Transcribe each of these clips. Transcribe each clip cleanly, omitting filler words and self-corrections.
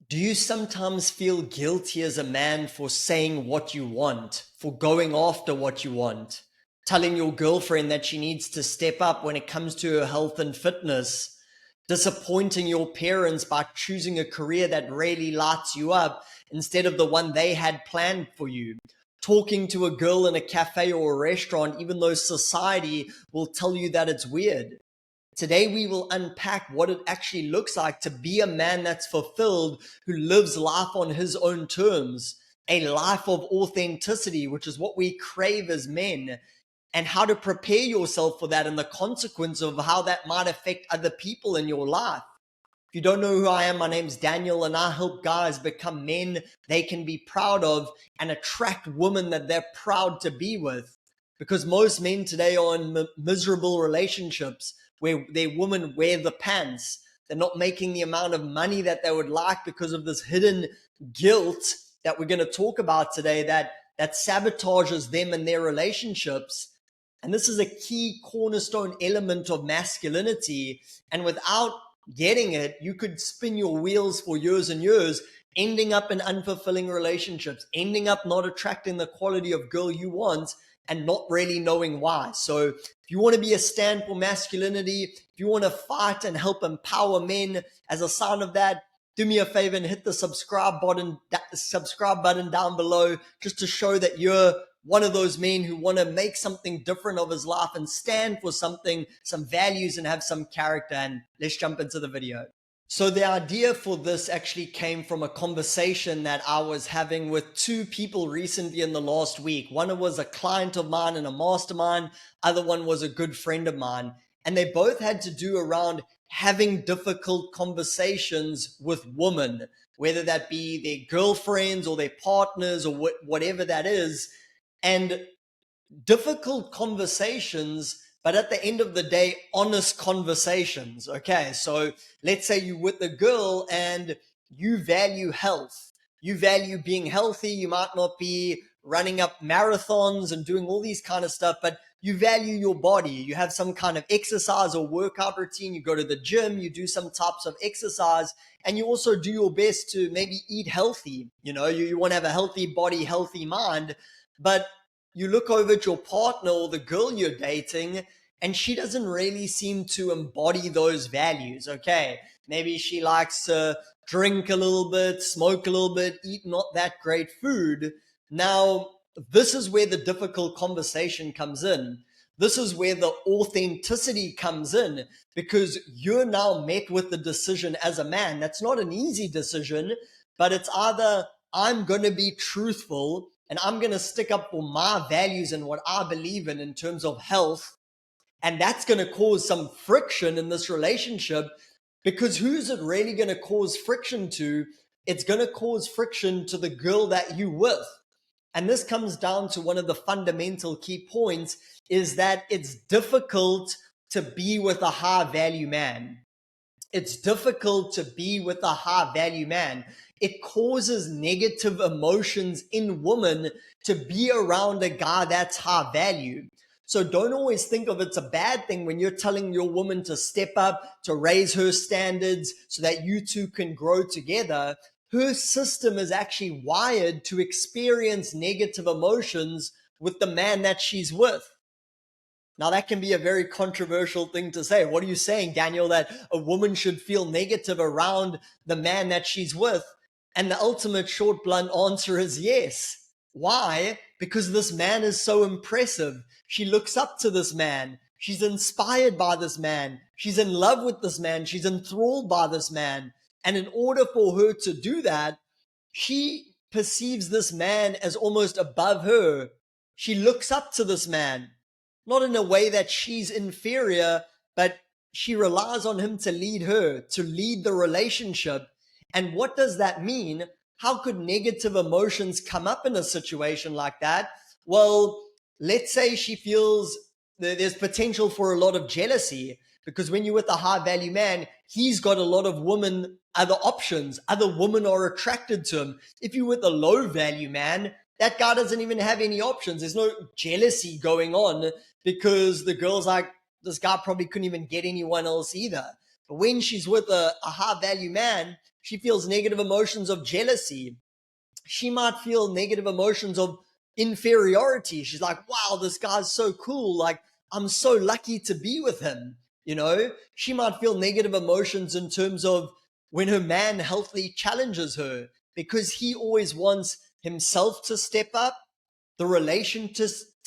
Do you sometimes feel guilty as a man for saying what you want, for going after what you want, telling your girlfriend that she needs to step up when it comes to her health and fitness, disappointing your parents by choosing a career that really lights you up instead of the one they had planned for you? Talking to a girl in a cafe or a restaurant, even though society will tell you that it's weird. Today, we will unpack what it actually looks like to be a man that's fulfilled, who lives life on his own terms, a life of authenticity, which is what we crave as men, and how to prepare yourself for that and the consequence of how that might affect other people in your life. If you don't know who I am, my name's Daniel, and I help guys become men they can be proud of and attract women that they're proud to be with. Because most men today are in miserable relationships where their women wear the pants. They're not making the amount of money that they would like because of this hidden guilt that we're going to talk about today that sabotages them and their relationships. And this is a key cornerstone element of masculinity. And without getting it, you could spin your wheels for years and years, ending up in unfulfilling relationships, ending up not attracting the quality of girl you want and not really knowing why. So if you want to be a stand for masculinity, if you want to fight and help empower men, as a sign of that, do me a favor and hit the subscribe button down below, just to show that you're one of those men who want to make something different of his life and stand for something, some values, and have some character. And let's jump into the video. So the idea for this actually came from a conversation that I was having with two people recently in the last week. One was a client of mine in a mastermind. Other one was a good friend of mine. And they both had to do around having difficult conversations with women, whether that be their girlfriends or their partners or whatever that is. And difficult conversations, but at the end of the day, honest conversations. Okay, so let's say you're with a girl and you value health. You value being healthy. You might not be running up marathons and doing all these kind of stuff, but you value your body. You have some kind of exercise or workout routine. You go to the gym, you do some types of exercise, and you also do your best to maybe eat healthy. You want to have a healthy body, healthy mind, but you look over at your partner or the girl you're dating, and she doesn't really seem to embody those values. Okay, maybe she likes to drink a little bit, smoke a little bit, eat not that great food. Now, this is where the difficult conversation comes in. This is where the authenticity comes in, because you're now met with the decision as a man. That's not an easy decision, but it's either I'm going to be truthful and I'm going to stick up for my values and what I believe in terms of health. And that's going to cause some friction in this relationship, because who's it really going to cause friction to? It's going to cause friction to the girl that you with. And this comes down to one of the fundamental key points, is that it's difficult to be with a high value man. It's difficult to be with a high value man. It causes negative emotions in women to be around a guy that's high value. So don't always think of it's a bad thing when you're telling your woman to step up, to raise her standards so that you two can grow together. Her system is actually wired to experience negative emotions with the man that she's with. Now, that can be a very controversial thing to say. What are you saying, Daniel, that a woman should feel negative around the man that she's with? And the ultimate short, blunt answer is yes. Why? Because this man is so impressive. She looks up to this man. She's inspired by this man. She's in love with this man. She's enthralled by this man. And in order for her to do that, she perceives this man as almost above her. She looks up to this man. Not in a way that she's inferior, but she relies on him to lead her, to lead the relationship. And what does that mean? How could negative emotions come up in a situation like that? Well, let's say she feels there's potential for a lot of jealousy, because when you're with a high value man, he's got a lot of women, other options. Other women are attracted to him. If you're with a low value man, that guy doesn't even have any options. There's no jealousy going on, because the girl's like, this guy probably couldn't even get anyone else either. But when she's with a high value man, She feels negative emotions of jealousy. She might feel negative emotions of inferiority. She's like, wow, this guy's so cool. Like, I'm so lucky to be with him. She might feel negative emotions in terms of when her man healthily challenges her because he always wants himself to step up, the relation to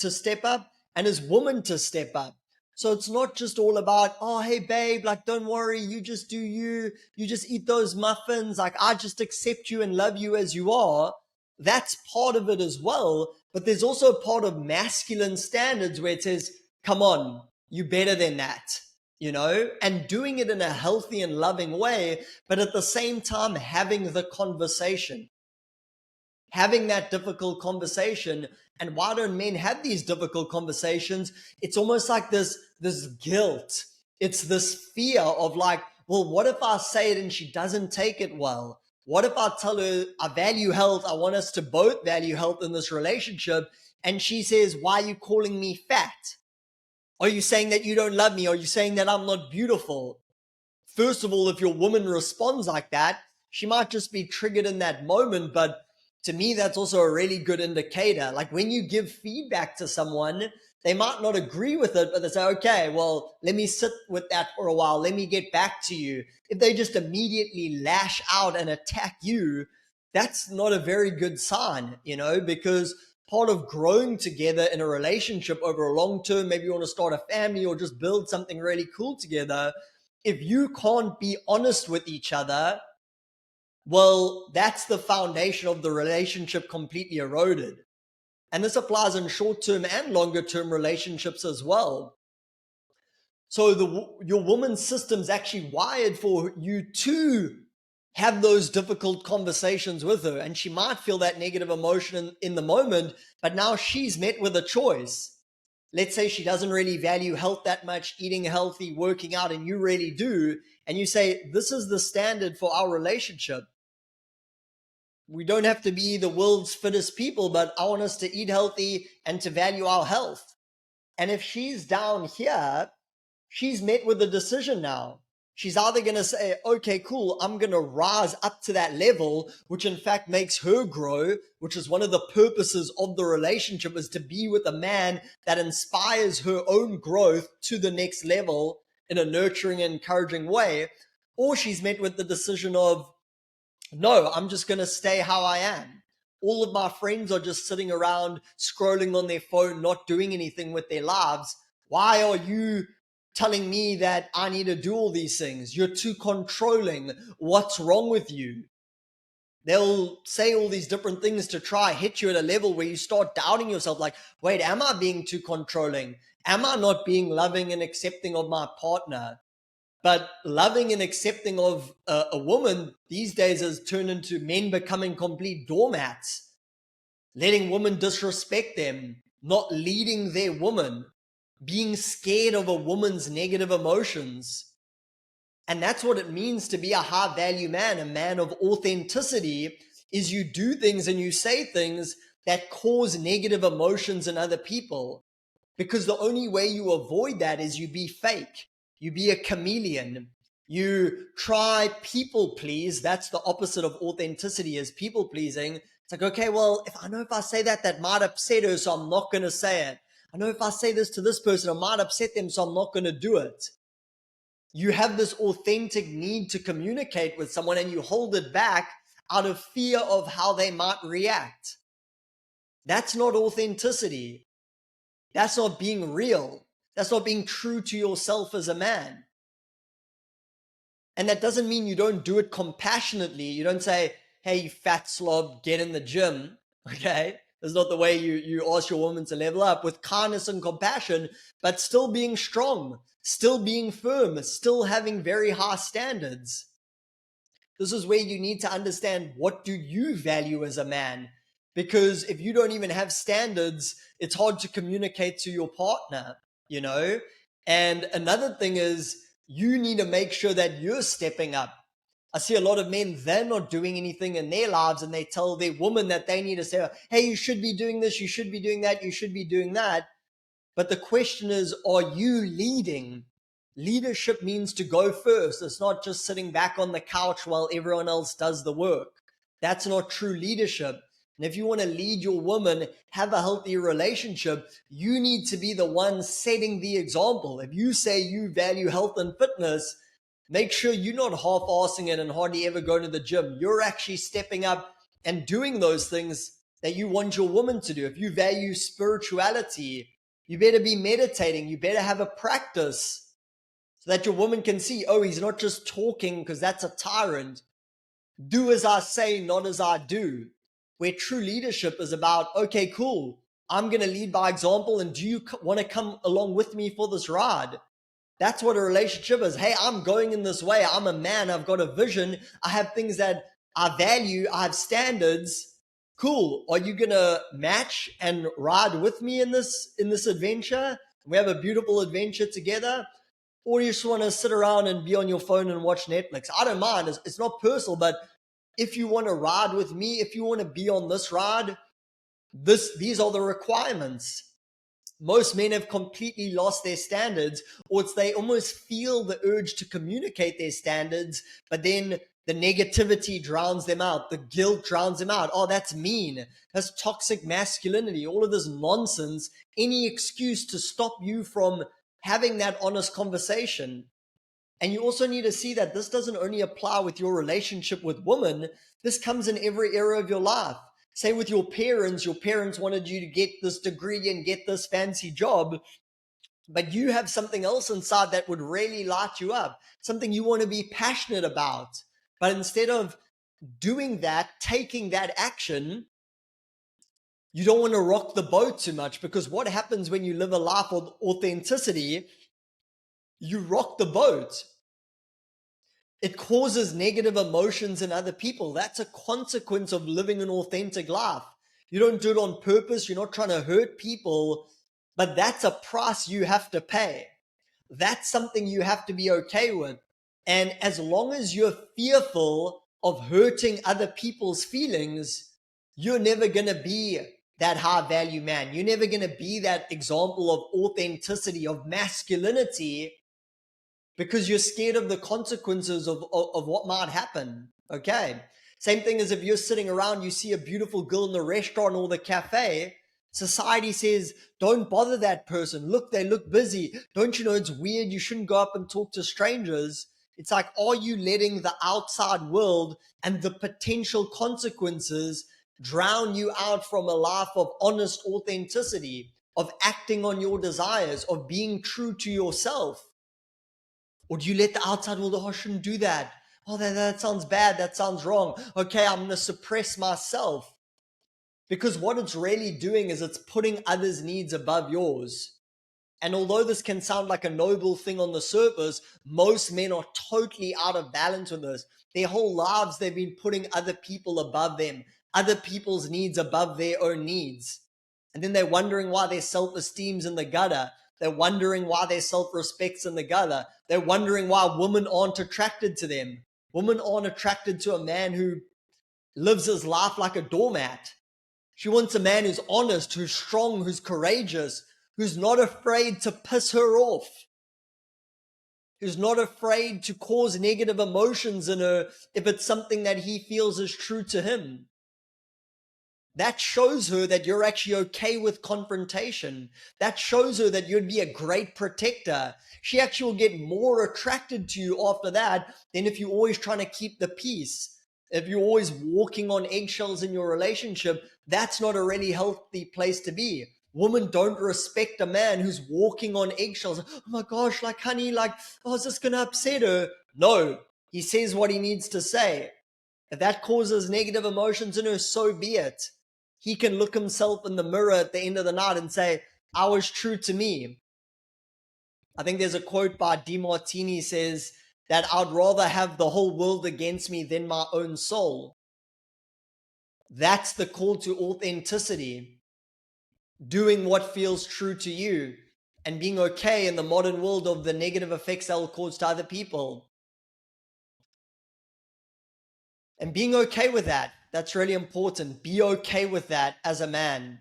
step up, and his woman to step up. So it's not just all about, oh, hey, babe, like, don't worry, you just do you. You just eat those muffins. Like, I just accept you and love you as you are. That's part of it as well. But there's also a part of masculine standards where it says, come on, you better than that, and doing it in a healthy and loving way, but at the same time, having the conversation, having that difficult conversation. And why don't men have these difficult conversations? It's almost like this guilt. It's this fear of like, well, what if I say it and she doesn't take it well? What if I tell her I value health? I want us to both value health in this relationship. And she says, why are you calling me fat? Are you saying that you don't love me? Are you saying that I'm not beautiful? First of all, if your woman responds like that, she might just be triggered in that moment. But to me, that's also a really good indicator. Like when you give feedback to someone, they might not agree with it, but they say, okay, well, let me sit with that for a while. Let me get back to you. If they just immediately lash out and attack you, that's not a very good sign, because part of growing together in a relationship over a long term, maybe you want to start a family or just build something really cool together. If you can't be honest with each other, well, that's the foundation of the relationship completely eroded. And this applies in short-term and longer-term relationships as well. So your woman's system's actually wired for you to have those difficult conversations with her. And she might feel that negative emotion in the moment, but now she's met with a choice. Let's say she doesn't really value health that much, eating healthy, working out, and you really do. And you say, this is the standard for our relationship. We don't have to be the world's fittest people, but I want us to eat healthy and to value our health. And if she's down here, she's met with a decision now. She's either going to say, okay, cool, I'm going to rise up to that level, which in fact makes her grow, which is one of the purposes of the relationship, is to be with a man that inspires her own growth to the next level in a nurturing and encouraging way. Or she's met with the decision of, no, I'm just going to stay how I am. All of my friends are just sitting around scrolling on their phone, not doing anything with their lives. Why are you telling me that I need to do all these things? You're too controlling. What's wrong with you? They'll say all these different things to try hit you at a level where you start doubting yourself. Like, wait, am I being too controlling? Am I not being loving and accepting of my partner? But loving and accepting of a woman these days has turned into men becoming complete doormats, letting women disrespect them, not leading their woman, being scared of a woman's negative emotions. And that's what it means to be a high value man, a man of authenticity, is you do things and you say things that cause negative emotions in other people. Because the only way you avoid that is you be fake. You be a chameleon. You try people please. That's the opposite of authenticity, is people pleasing. It's like, okay, well, if I say that might upset her, so I'm not going to say it. I know if I say this to this person, it might upset them, so I'm not going to do it. You have this authentic need to communicate with someone and you hold it back out of fear of how they might react. That's not authenticity. That's not being real. That's not being true to yourself as a man. And that doesn't mean you don't do it compassionately. You don't say, hey, you fat slob, get in the gym. Okay? That's not the way you ask your woman to level up, with kindness and compassion, but still being strong, still being firm, still having very high standards. This is where you need to understand, what do you value as a man? Because if you don't even have standards, it's hard to communicate to your partner, And another thing is, you need to make sure that you're stepping up. I see a lot of men, they're not doing anything in their lives, and they tell their woman that they need to say, hey, you should be doing this, you should be doing that, you should be doing that. But the question is, are you leading? Leadership means to go first. It's not just sitting back on the couch while everyone else does the work. That's not true leadership. And if you want to lead your woman, have a healthy relationship, you need to be the one setting the example. If you say you value health and fitness, make sure you're not half-assing it and hardly ever going to the gym. You're actually stepping up and doing those things that you want your woman to do. If you value spirituality, you better be meditating. You better have a practice so that your woman can see, oh, he's not just talking because that's a tyrant. Do as I say, not as I do. Where true leadership is about, okay, cool, I'm going to lead by example, and do you want to come along with me for this ride? That's what a relationship is. Hey, I'm going in this way. I'm a man. I've got a vision. I have things that I value. I have standards. Cool. Are you going to match and ride with me in this adventure? We have a beautiful adventure together. Or you just want to sit around and be on your phone and watch Netflix. I don't mind. It's not personal, but if you want to ride with me, if you want to be on this ride, these are the requirements. Most men have completely lost their standards, or they almost feel the urge to communicate their standards, but then the negativity drowns them out. The guilt drowns them out. Oh, that's mean. That's toxic masculinity. All of this nonsense. Any excuse to stop you from having that honest conversation. And you also need to see that this doesn't only apply with your relationship with women. This comes in every area of your life. Say with your parents wanted you to get this degree and get this fancy job, but you have something else inside that would really light you up, something you want to be passionate about. But instead of doing that, taking that action, you don't want to rock the boat too much, because what happens when you live a life of authenticity? You rock the boat. It causes negative emotions in other people. That's a consequence of living an authentic life. You don't do it on purpose. You're not trying to hurt people, but that's a price you have to pay. That's something you have to be okay with. And as long as you're fearful of hurting other people's feelings, you're never going to be that high value man. You're never going to be that example of authenticity, of masculinity, because you're scared of the consequences of what might happen. Okay. Same thing as if you're sitting around, you see a beautiful girl in the restaurant or the cafe. Society says, don't bother that person. Look, they look busy. Don't you know it's weird? You shouldn't go up and talk to strangers. It's like, are you letting the outside world and the potential consequences drown you out from a life of honest authenticity, of acting on your desires, of being true to yourself? Or do you let the outside world, oh, I shouldn't do that. Oh, that sounds bad. That sounds wrong. Okay, I'm going to suppress myself. Because what it's really doing is it's putting others' needs above yours. And although this can sound like a noble thing on the surface, most men are totally out of balance with this. Their whole lives, they've been putting other people above them, other people's needs above their own needs. And then they're wondering why their self-esteem's in the gutter. They're wondering why their self-respect's in the gutter. They're wondering why women aren't attracted to them. Women aren't attracted to a man who lives his life like a doormat. She wants a man who's honest, who's strong, who's courageous, who's not afraid to piss her off, who's not afraid to cause negative emotions in her if it's something that he feels is true to him. That shows her that you're actually okay with confrontation. That shows her that you'd be a great protector. She actually will get more attracted to you after that than if you're always trying to keep the peace. If you're always walking on eggshells in your relationship, that's not a really healthy place to be. Women don't respect a man who's walking on eggshells. Oh my gosh, like, honey, like, oh, is this going to upset her? No, he says what he needs to say. If that causes negative emotions in her, so be it. He can look himself in the mirror at the end of the night and say, I was true to me. I think there's a quote by DeMartini says that I'd rather have the whole world against me than my own soul. That's the call to authenticity. Doing what feels true to you and being okay in the modern world of the negative effects that will cause to other people. And being okay with that, that's really important. Be okay with that as a man.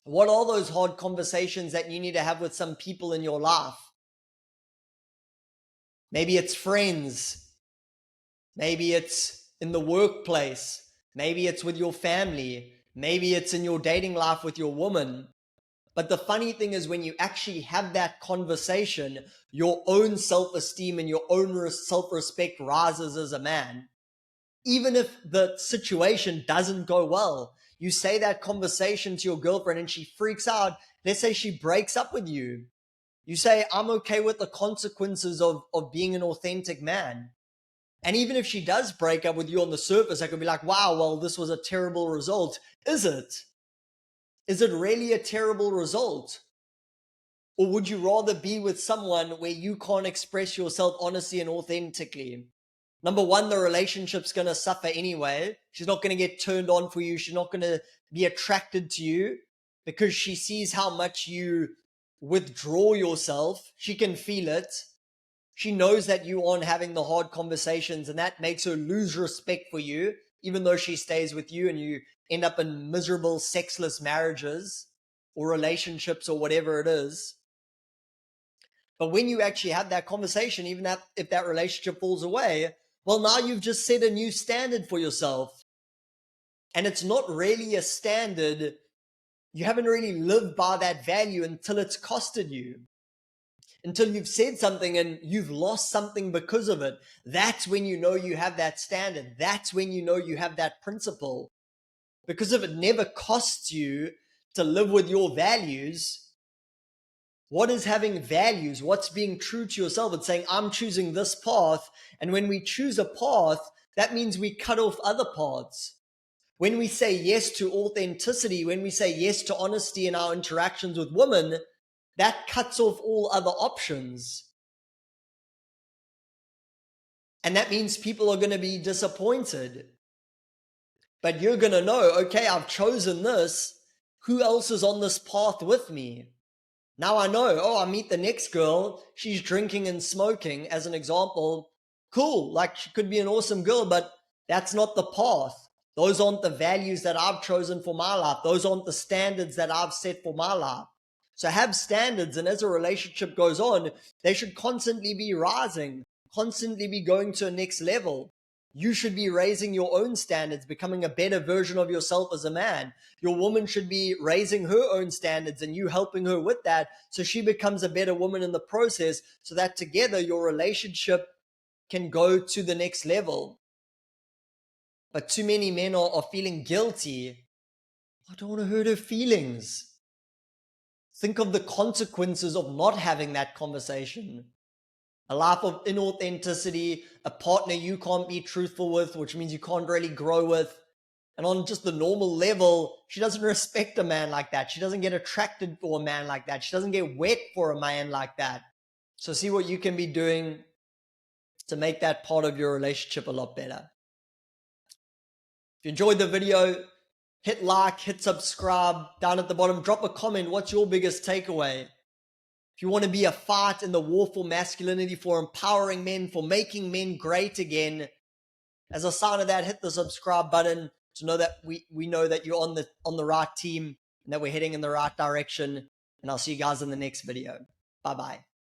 What are those hard conversations that you need to have with some people in your life? Maybe it's friends. Maybe it's in the workplace. Maybe it's with your family. Maybe it's in your dating life with your woman. But the funny thing is, when you actually have that conversation, your own self-esteem and your own self-respect rises as a man. Even if the situation doesn't go well, you say that conversation to your girlfriend and she freaks out. Let's say she breaks up with you. You say, I'm okay with the consequences of being an authentic man. And even if she does break up with you on the surface, I could be like, wow, well, this was a terrible result. Is it? Is it really a terrible result? Or would you rather be with someone where you can't express yourself honestly and authentically? Number one, the relationship's going to suffer anyway. She's not going to get turned on for you. She's not going to be attracted to you because she sees how much you withdraw yourself. She can feel it. She knows that you aren't having the hard conversations, and that makes her lose respect for you, even though she stays with you and you end up in miserable, sexless marriages or relationships or whatever it is. But when you actually have that conversation, even if that relationship falls away, well, now you've just set a new standard for yourself. And it's not really a standard. You haven't really lived by that value until it's costed you. Until you've said something and you've lost something because of it. That's when you know you have that standard. That's when you know you have that principle. Because if it never costs you to live with your values, what is having values? What's being true to yourself? It's saying, I'm choosing this path. And when we choose a path, that means we cut off other paths. When we say yes to authenticity, when we say yes to honesty in our interactions with women, that cuts off all other options. And that means people are going to be disappointed. But you're going to know, okay, I've chosen this. Who else is on this path with me? Now I know, I meet the next girl, she's drinking and smoking as an example. Cool, like she could be an awesome girl, but that's not the path. Those aren't the values that I've chosen for my life. Those aren't the standards that I've set for my life. So have standards, and as a relationship goes on, they should constantly be rising, constantly be going to a next level. You should be raising your own standards, becoming a better version of yourself as a man. Your woman should be raising her own standards and you helping her with that so she becomes a better woman in the process, so that together your relationship can go to the next level. But too many men are feeling guilty. I don't want to hurt her feelings. Think of the consequences of not having that conversation. A life of inauthenticity, a partner you can't be truthful with, which means you can't really grow with. And on just the normal level, she doesn't respect a man like that. She doesn't get attracted for a man like that. She doesn't get wet for a man like that. So see what you can be doing to make that part of your relationship a lot better. If you enjoyed the video, hit like, hit subscribe. Down at the bottom, drop a comment. What's your biggest takeaway? If you want to be a fight in the war for masculinity, for empowering men, for making men great again, as a sign of that, hit the subscribe button to know that we know that you're on the right team and that we're heading in the right direction. And I'll see you guys in the next video. Bye-bye.